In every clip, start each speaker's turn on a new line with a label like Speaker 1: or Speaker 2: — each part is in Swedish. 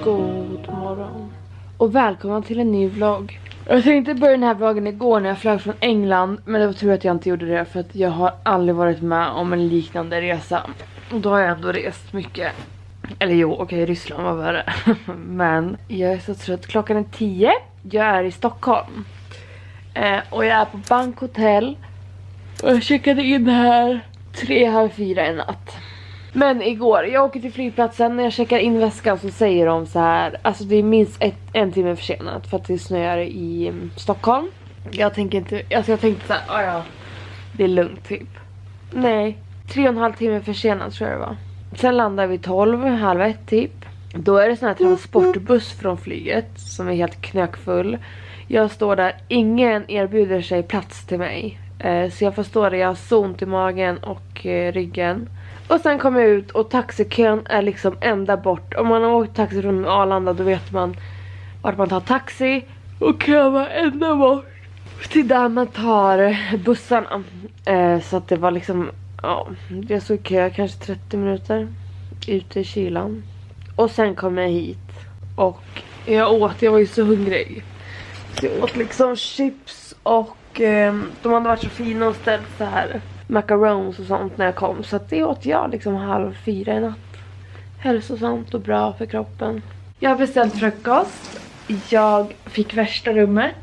Speaker 1: God morgon. Och välkomna till en ny vlogg. Jag tänkte börja den här vloggen igår när jag flög från England. Men det var tur att jag inte gjorde det, för att jag har aldrig varit med om en liknande resa. Och då har jag ändå rest mycket. Eller jo, okej, Ryssland var värre. Men jag är så trött. Klockan är 10. Jag är i Stockholm. Och jag är på Bankhotell. Och jag checkade in här 3:30 i natt. Men igår, jag åker till flygplatsen. När jag checkar in väskan så säger de så här. Alltså det är minst en timme försenat, för att det snöar i Stockholm. Jag tänker inte, alltså jag tänkte så här, ja, det är lugnt typ. Nej, 3,5 timmar försenat tror jag det var. Sen landar vi 12:30 typ. Då är det sån här transportbuss från flyget som är helt knökfull. Jag står där, ingen erbjuder sig plats till mig. Så jag får stå där, jag har så ont i magen och ryggen. Och sen kommer jag ut och taxikön är liksom ända bort. Om man har åkt taxi från Arlanda då vet man vart man tar taxi. Och kön var ända bort till där man tar bussarna. Så att det var liksom, ja, jag såg kö kanske 30 minuter ute i kylan. Och sen kom jag hit och jag var ju så hungrig. Så jag åt liksom chips och de hade varit så fina och ställt så här macarons och sånt när jag kom. Så att det åt jag liksom 3:30 i natt. Hälsosamt och bra för kroppen. Jag har beställt frukost. Jag fick värsta rummet.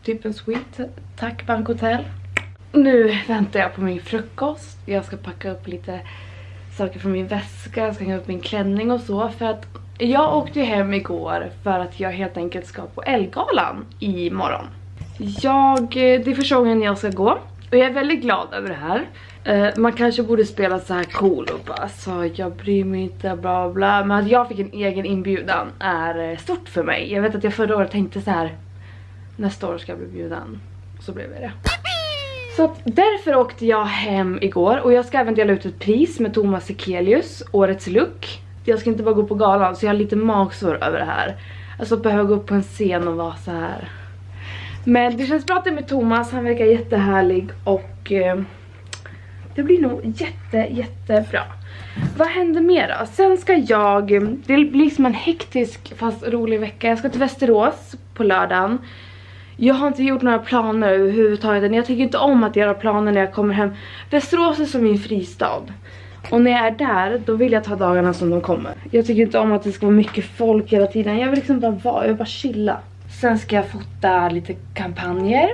Speaker 1: Typ en suite. Tack Bankhotell. Nu väntar jag på min frukost. Jag ska packa upp lite saker från min väska. Jag ska hänga upp min klänning och så. För att jag åkte hem igår för att jag helt enkelt ska på Ellegalan imorgon. Det är första gången jag ska gå. Och jag är väldigt glad över det här. Man kanske borde spela så här cool och bara så jag bryr mig inte, bla bla. Men att jag fick en egen inbjudan är stort för mig. Jag vet att jag förra året tänkte så här, nästa år ska jag bli bjuden. Och så blev det. Så att därför åkte jag hem igår. Och jag ska även dela ut ett pris med Thomas Sekelius, årets look. Jag ska inte bara gå på galan, så jag har lite magsår över det här. Alltså behöver gå upp på en scen och vara så här. Men det känns bra att det är med Thomas, han verkar jättehärlig och det blir nog jättebra. Vad händer mer då? Sen ska det blir liksom en hektisk fast rolig vecka. Jag ska till Västerås på lördagen. Jag har inte gjort några planer överhuvudtaget. Jag tycker inte om att göra planer när jag kommer hem. Västerås är som min fristad. Och när jag är där, då vill jag ta dagarna som de kommer. Jag tycker inte om att det ska vara mycket folk hela tiden. Jag vill liksom bara jag vill bara chilla. Sen ska jag fota lite kampanjer.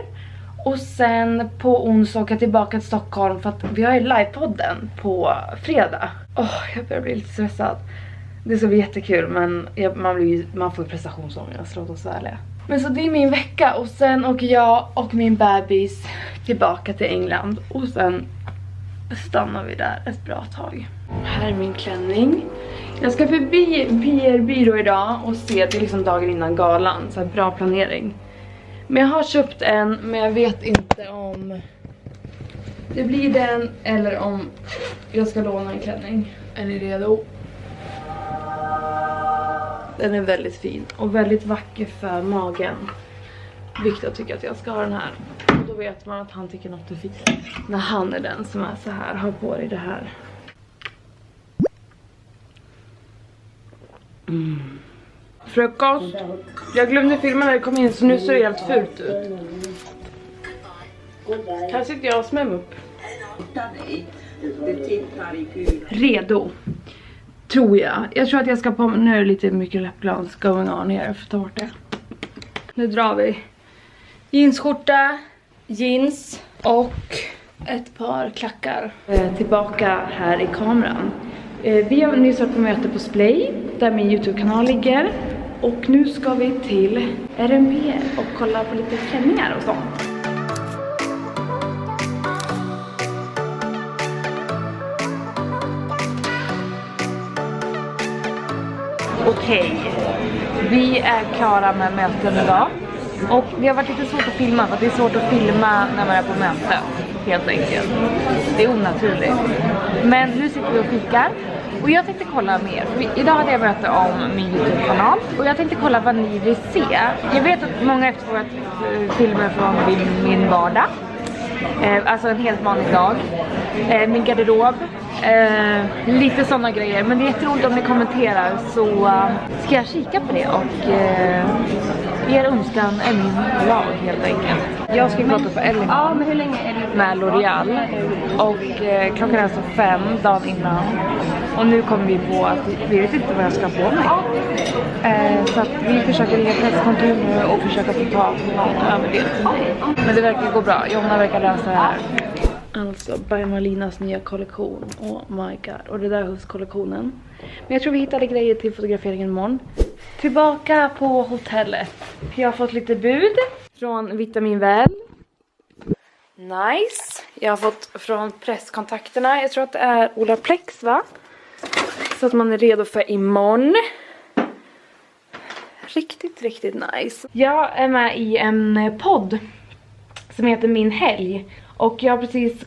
Speaker 1: Och sen på onsdag åka tillbaka till Stockholm för att vi har ju livepodden på fredag. Jag börjar bli lite stressad. Det ska bli jättekul, men man får prestationsångest, låt oss ärliga. Men så det är min vecka och sen åker jag och min bebis tillbaka till England. Och sen stannar vi där ett bra tag. Här är min klänning. Jag ska förbi PR-byrå idag och se, det är liksom dagen innan galan. Så här bra planering. Men jag har köpt en, men jag vet inte om det blir den eller om jag ska låna en klänning. Är ni redo? Den är väldigt fin och väldigt vacker för magen. Victor tycker att jag ska ha den här. Och då vet man att han tycker något är fint. När han är den som är så här, har på dig det här. Frukost. Jag glömde filma när det kom in, så nu ser det helt fult ut. Här sitter jag och smäm upp. Redo. Tror jag. Jag tror att jag ska på. Nu är det lite mycket läppglans going on här. Jag får ta bort det. Nu drar vi. Jeansskjorta, jeans och ett par klackar. Tillbaka här i kameran. Vi har nyss varit på möte på Splay, där min YouTube-kanal ligger. Och nu ska vi till RMB och kolla på lite klänningar och sånt. Okej, vi är klara med möten idag. Och det har varit lite svårt att filma, för det är svårt att filma när man är på möten, helt enkelt. Det är onaturligt. Men nu sitter vi och fikar. Och jag tänkte kolla mer, för idag hade jag möte om min YouTube-kanal. Och jag tänkte kolla vad ni vill se. Jag vet att många efterfrågat filmer från min vardag. Alltså en helt vanlig dag. Min garderob. Lite sådana grejer. Men det är jätteroligt om ni kommenterar, så ska jag kika på det och er önskan är min lag helt enkelt. Jag ska prata för Ellie
Speaker 2: men hur länge är det?
Speaker 1: med L'Oreal och klockan är alltså 5 dagen innan. Och nu kommer vi på att vi vet inte vad jag ska ha på mig. Så att vi försöker lägga presskontor nu och försöka få tag på någon över det. Men det verkar gå bra. Jonna verkar lösa det här. Alltså By Malinas nya kollektion. Oh my god. Och det där huskollektionen. Men jag tror vi hittade grejer till fotograferingen imorgon. Tillbaka på hotellet. Jag har fått lite bud från Vitamin Väl. Nice. Jag har fått från presskontakterna. Jag tror att det är Olaplex, va? Så att man är redo för imorgon. Riktigt nice. Jag är med i en podd som heter Min helg. Och jag har precis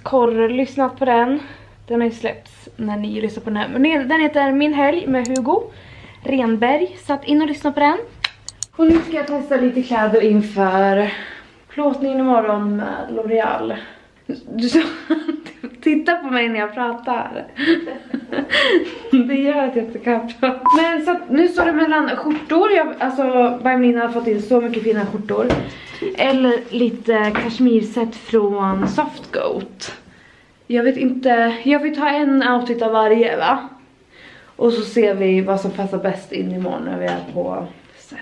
Speaker 1: lyssnat på den. Den har ju släppts när ni lyssnar på den här. Men den heter Min helg med Hugo Renberg. Så att in och lyssna på den. Och nu ska jag testa lite kläder inför plåtningen imorgon med L'Oreal. Du titta på mig när jag pratar. Det gör att jag inte kan prata. Men så att nu står det mellan skjortor. Alltså Bajmelina har fått in så mycket fina skjortor. Eller lite kashmirset från Soft Goat. Jag vet inte. Jag vill ta en outfit av varje, va? Och så ser vi vad som passar bäst in imorgon när vi är på set.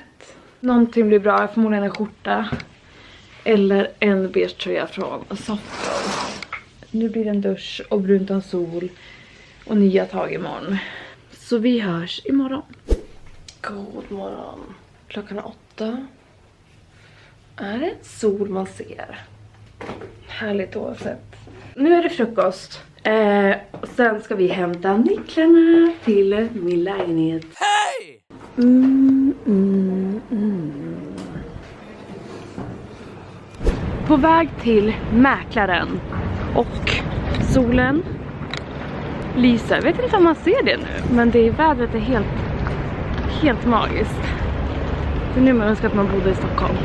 Speaker 1: Någonting blir bra. Förmodligen en skjorta. Eller en beige tröja från Soft Goat. Nu blir det en dusch och brunt av sol. Och nya tag imorgon. Så vi hörs imorgon. God morgon. Klockan är 8. Är det sol man ser? Härligt oavsett. Nu är det frukost. Och sen ska vi hämta nycklarna till min lägenhet. Hej! På väg till mäklaren. Och solen lyser. Jag vet inte om man ser det nu. Men det är vädret är helt magiskt. Så nu man önskar att man bodde i Stockholm.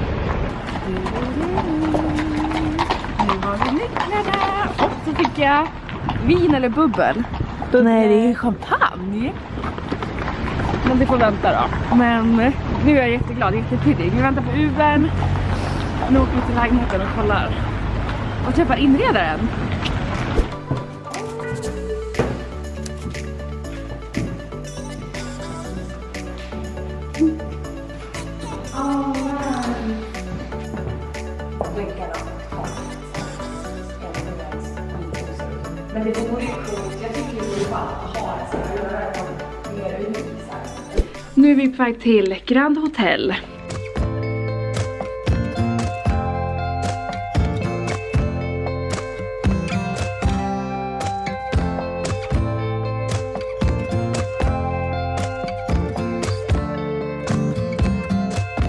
Speaker 1: Nu har vi nycklarna. Och så fick jag vin eller bubbel. Nej, det är champagne. Men det får vänta då. Men nu är jag jätteglad, jättepiddig. Vi väntar på Ubern. Nu åker vi till lägenheten och kollar. Och träffar inredaren. Men det vore coolt. Jag tycker det bara att ha det så här. Göra det mer unikt så här. Nu är vi på väg till Grand Hotel.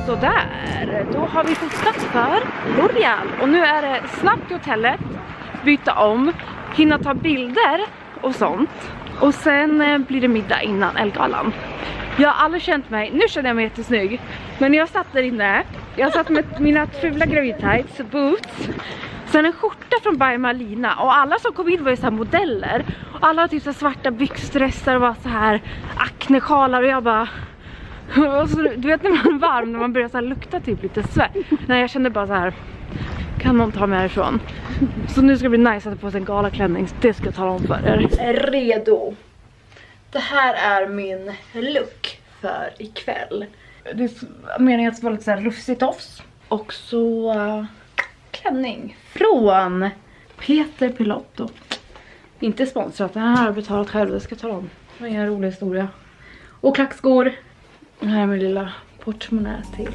Speaker 1: Så där, då har vi fått plats för L'Oreal. Och nu är det snabbt i hotellet. Byta om. Hinna ta bilder och sånt. Och sen blir det middag innan Elgalan. Jag har aldrig känt mig, nu känner jag mig jättesnygg. Men jag satt där inne. Jag satt med mina fula gravidtights, boots. Sen en skjorta från By Malina. Och alla som kom in var ju så här modeller. Och alla har typ så svarta byxdressar och var så här aknesjalar. Och jag bara... Och så, du vet när man är varm, när man börjar så här lukta typ lite svett. Nej, jag kände bara så här... Kan någon ta mig härifrån? Så nu ska det bli nice att få sig en galaklänning. Det ska jag tala om för er. Är redo. Det här är min look för ikväll. Det är meningen att det ska vara lite så här rufsigt tofs. Och så klänning från Peter Pilotto. Inte sponsrat, den här har jag betalat själv. Det ska jag tala om. Det var en rolig historia. Och klackskor. Den här är min lilla portmonä till.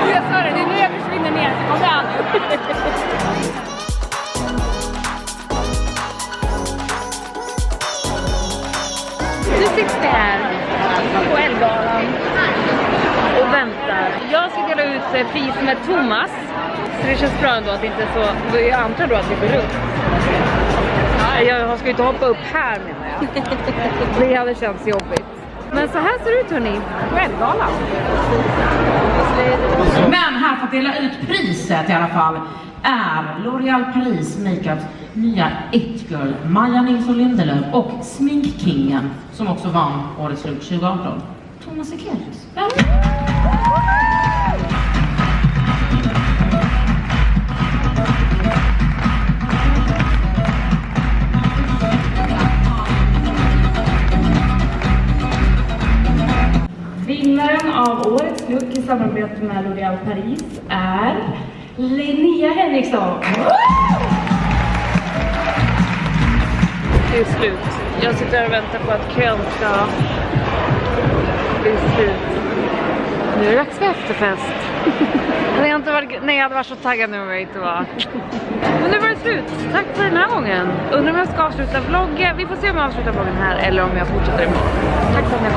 Speaker 1: Jag sa det, det är nu jag försvinner ner. Kom igen. Nu sitter vi här på Elgalan och väntar. Jag ska dela ut pris med Thomas. Så det känns bra ändå att det inte är så. Jag antar då att vi går runt. Jag ska ju inte hoppa upp här, menar jag. Det hade känts jobbigt. Men så här ser det ut hörni, på Elgala.
Speaker 2: Men här för att dela ut priset i alla fall är L'Oréal Paris Makeups nya It Girl Maja Nilsson Lindelöf och Sminkkingen som också vann årets look 2018. Thomas Ekelius.
Speaker 3: Vinnaren av årets look i samarbete med L'Oréal Paris är Linnea Henriksson.
Speaker 1: Det är slut. Jag sitter och väntar på att kön ska bli slut. Nu är det dags för efterfest. Jag hade varit så taggad nu om jag inte var. Men nu var det slut. Tack för den här gången. Undrar om jag ska avsluta vloggen. Vi får se om jag avslutar vloggen här eller om jag fortsätter imorgon. Tack för att ni har